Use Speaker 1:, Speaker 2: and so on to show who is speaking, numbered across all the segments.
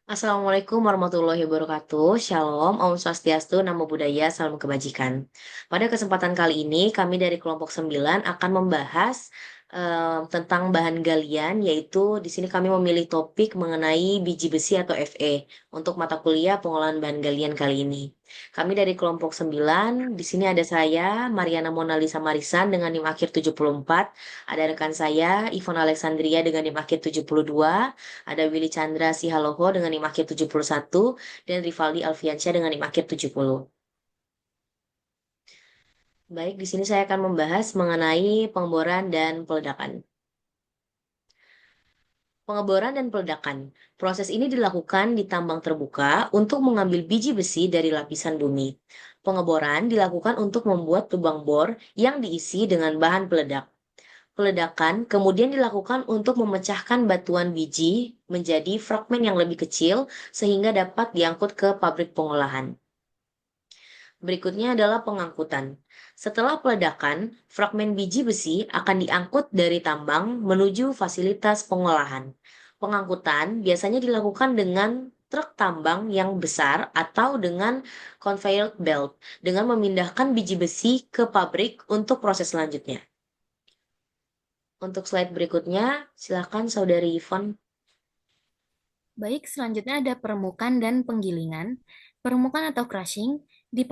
Speaker 1: Assalamualaikum warahmatullahi wabarakatuh. Shalom, Om Swastiastu, Namo Buddhaya, Salam Kebajikan. Pada kesempatan kali ini, kami dari kelompok 9 akan membahas tentang bahan galian, yaitu di sini kami memilih topik mengenai biji besi atau Fe untuk mata kuliah pengolahan bahan galian kali ini. Kami dari kelompok 9, di sini ada saya, Mariana Monalisa Marisan dengan NIM akhir 74, ada rekan saya, Ivon Alexandria dengan NIM akhir 72, ada Willy Chandra Sihaloho dengan NIM akhir 71 dan Rivaldi Alfiansyah dengan NIM akhir 70. Baik, di sini saya akan membahas mengenai pengeboran dan peledakan. Pengeboran dan peledakan. Proses ini dilakukan di tambang terbuka untuk mengambil biji besi dari lapisan bumi. Pengeboran dilakukan untuk membuat lubang bor yang diisi dengan bahan peledak. Peledakan kemudian dilakukan untuk memecahkan batuan biji menjadi fragmen yang lebih kecil sehingga dapat diangkut ke pabrik pengolahan. Berikutnya adalah pengangkutan. Setelah peledakan, fragmen biji besi akan diangkut dari tambang menuju fasilitas pengolahan. Pengangkutan biasanya dilakukan dengan truk tambang yang besar atau dengan conveyor belt dengan memindahkan biji besi ke pabrik untuk proses selanjutnya. Untuk slide berikutnya, silakan Saudari Yvonne.
Speaker 2: Baik, selanjutnya ada peremukan dan penggilingan. Peremukan atau crushing, di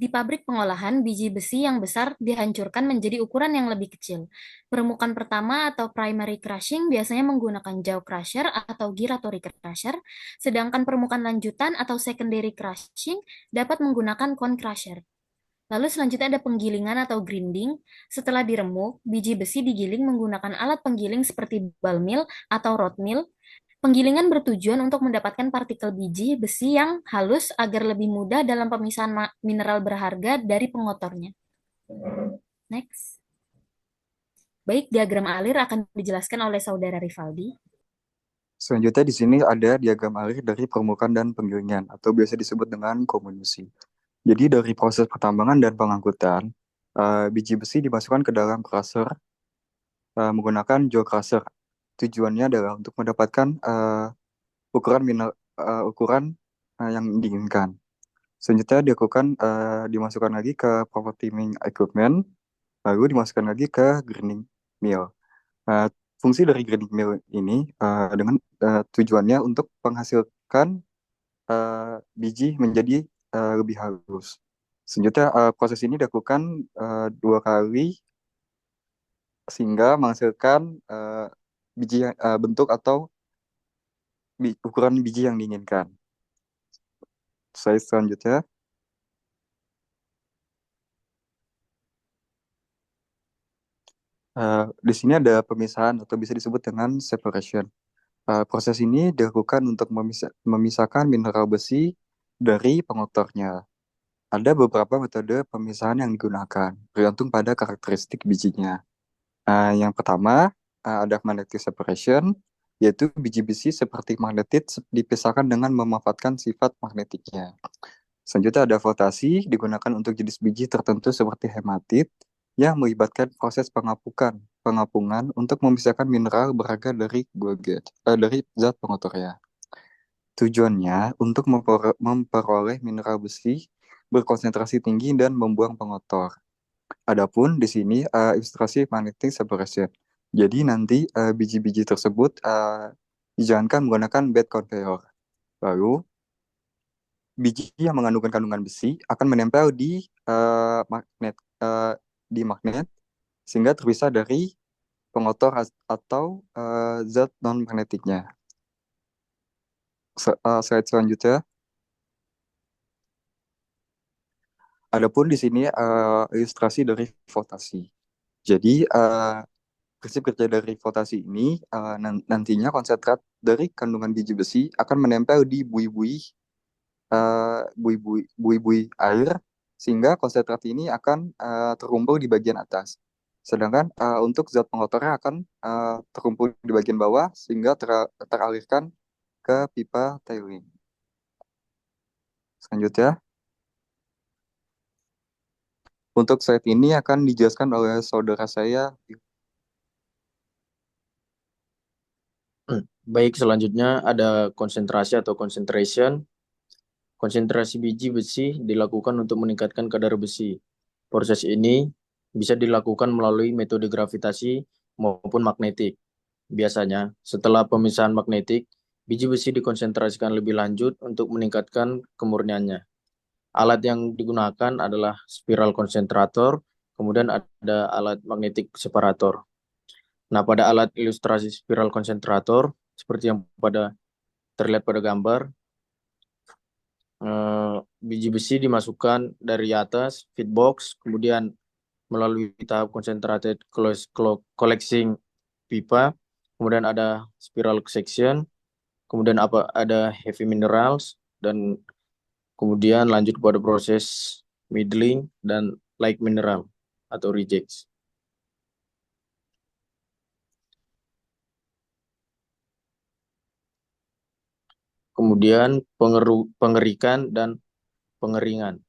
Speaker 2: pabrik pengolahan, biji besi yang besar dihancurkan menjadi ukuran yang lebih kecil. Peremukan pertama atau primary crushing biasanya menggunakan jaw crusher atau giratory crusher, sedangkan peremukan lanjutan atau secondary crushing dapat menggunakan cone crusher. Lalu selanjutnya ada penggilingan atau grinding. Setelah diremuk, biji besi digiling menggunakan alat penggiling seperti ball mill atau rod mill. Penggilingan bertujuan untuk mendapatkan partikel biji besi yang halus agar lebih mudah dalam pemisahan mineral berharga dari pengotornya. Next. Baik, diagram alir akan dijelaskan oleh saudara Rivaldi.
Speaker 3: Selanjutnya di sini ada diagram alir dari permukaan dan penggilingan atau biasa disebut dengan komunisi. Jadi dari proses pertambangan dan pengangkutan, biji besi dimasukkan ke dalam crusher menggunakan jaw crusher. Tujuannya adalah untuk mendapatkan ukuran yang diinginkan. Selanjutnya dimasukkan lagi ke property milling equipment, lalu dimasukkan lagi ke grinding mill. Uh, Fungsi dari grinding mill ini dengan tujuannya untuk menghasilkan biji menjadi lebih halus. Selanjutnya proses ini dilakukan 2 kali sehingga menghasilkan bentuk atau ukuran biji yang diinginkan. Selanjutnya, di sini ada pemisahan atau bisa disebut dengan separation. Proses ini dilakukan untuk memisahkan mineral besi dari pengotornya. Ada beberapa metode pemisahan yang digunakan, bergantung pada karakteristik bijinya. Yang pertama, ada magnetic separation, yaitu biji besi seperti magnetit dipisahkan dengan memanfaatkan sifat magnetiknya. Selanjutnya ada flotasi, digunakan untuk jenis biji tertentu seperti hematit, yang melibatkan proses pengapungan untuk memisahkan mineral berharga dari zat pengotornya. Tujuannya untuk memperoleh mineral besi berkonsentrasi tinggi dan membuang pengotor. Adapun di sini ilustrasi magnetic separation. Jadi nanti biji-biji tersebut dijalankan menggunakan bed conveyor. Lalu biji yang mengandung kandungan besi akan menempel di magnet sehingga terpisah dari pengotor atau zat non magnetiknya. Slide selanjutnya. Adapun di sini ilustrasi dari flotasi. Jadi prinsip kerja dari flotasi ini nantinya konsentrat dari kandungan biji besi akan menempel di buih-buih air sehingga konsentrat ini akan terkumpul di bagian atas. Sedangkan untuk zat pengotornya akan terkumpul di bagian bawah sehingga teralirkan ke pipa tailing. Selanjutnya, untuk slide ini akan dijelaskan oleh saudara saya.
Speaker 4: Baik, selanjutnya ada konsentrasi atau concentration. Konsentrasi biji besi dilakukan untuk meningkatkan kadar besi. Proses ini bisa dilakukan melalui metode gravitasi maupun magnetik. Biasanya, setelah pemisahan magnetik, biji besi dikonsentrasikan lebih lanjut untuk meningkatkan kemurniannya. Alat yang digunakan adalah spiral konsentrator, kemudian ada alat magnetic separator. Nah, pada alat ilustrasi spiral konsentrator, seperti yang terlihat pada gambar, biji besi dimasukkan dari atas feedbox, kemudian melalui tahap concentrated collecting pipa, kemudian ada spiral section, kemudian ada heavy minerals, dan kemudian lanjut pada proses middling dan light mineral atau rejects. Kemudian pengerikan dan pengeringan.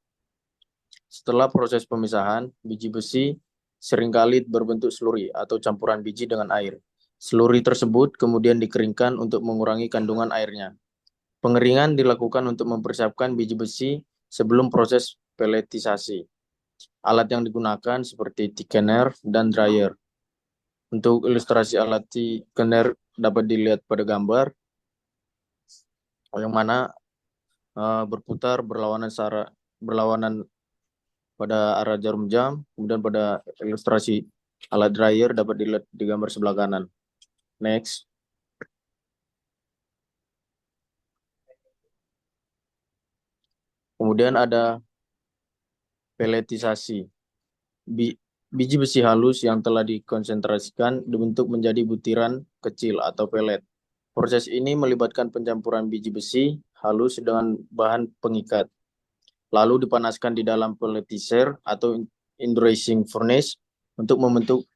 Speaker 4: Setelah proses pemisahan, biji besi seringkali berbentuk sluri atau campuran biji dengan air. Sluri tersebut kemudian dikeringkan untuk mengurangi kandungan airnya. Pengeringan dilakukan untuk mempersiapkan biji besi sebelum proses pelletisasi. Alat yang digunakan seperti thickener dan dryer. Untuk ilustrasi alat thickener dapat dilihat pada gambar, yang mana berputar berlawanan pada arah jarum jam, kemudian pada ilustrasi alat dryer dapat dilihat di gambar sebelah kanan. Next. Kemudian ada pelletisasi. Biji besi halus yang telah dikonsentrasikan dibentuk menjadi butiran kecil atau pelet. Proses ini melibatkan pencampuran biji besi halus dengan bahan pengikat, lalu dipanaskan di dalam pelletizer atau indurating furnace untuk membentuk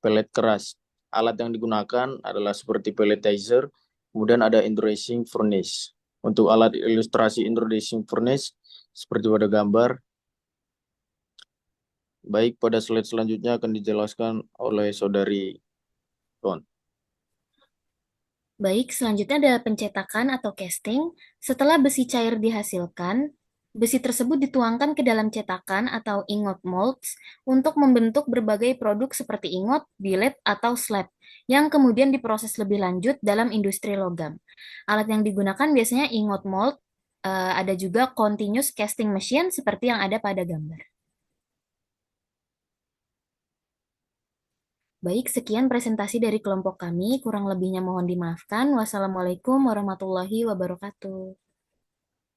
Speaker 4: pelet keras. Alat yang digunakan adalah seperti pelletizer, kemudian ada indurating furnace. Untuk alat ilustrasi indurating furnace, seperti pada gambar, baik pada slide selanjutnya akan dijelaskan oleh Saudari Ton.
Speaker 2: Baik, selanjutnya ada pencetakan atau casting. Setelah besi cair dihasilkan, besi tersebut dituangkan ke dalam cetakan atau ingot molds untuk membentuk berbagai produk seperti ingot, billet, atau slab, yang kemudian diproses lebih lanjut dalam industri logam. Alat yang digunakan biasanya ingot mold, ada juga continuous casting machine seperti yang ada pada gambar. Baik, sekian presentasi dari kelompok kami. Kurang lebihnya mohon dimaafkan. Wassalamualaikum warahmatullahi wabarakatuh.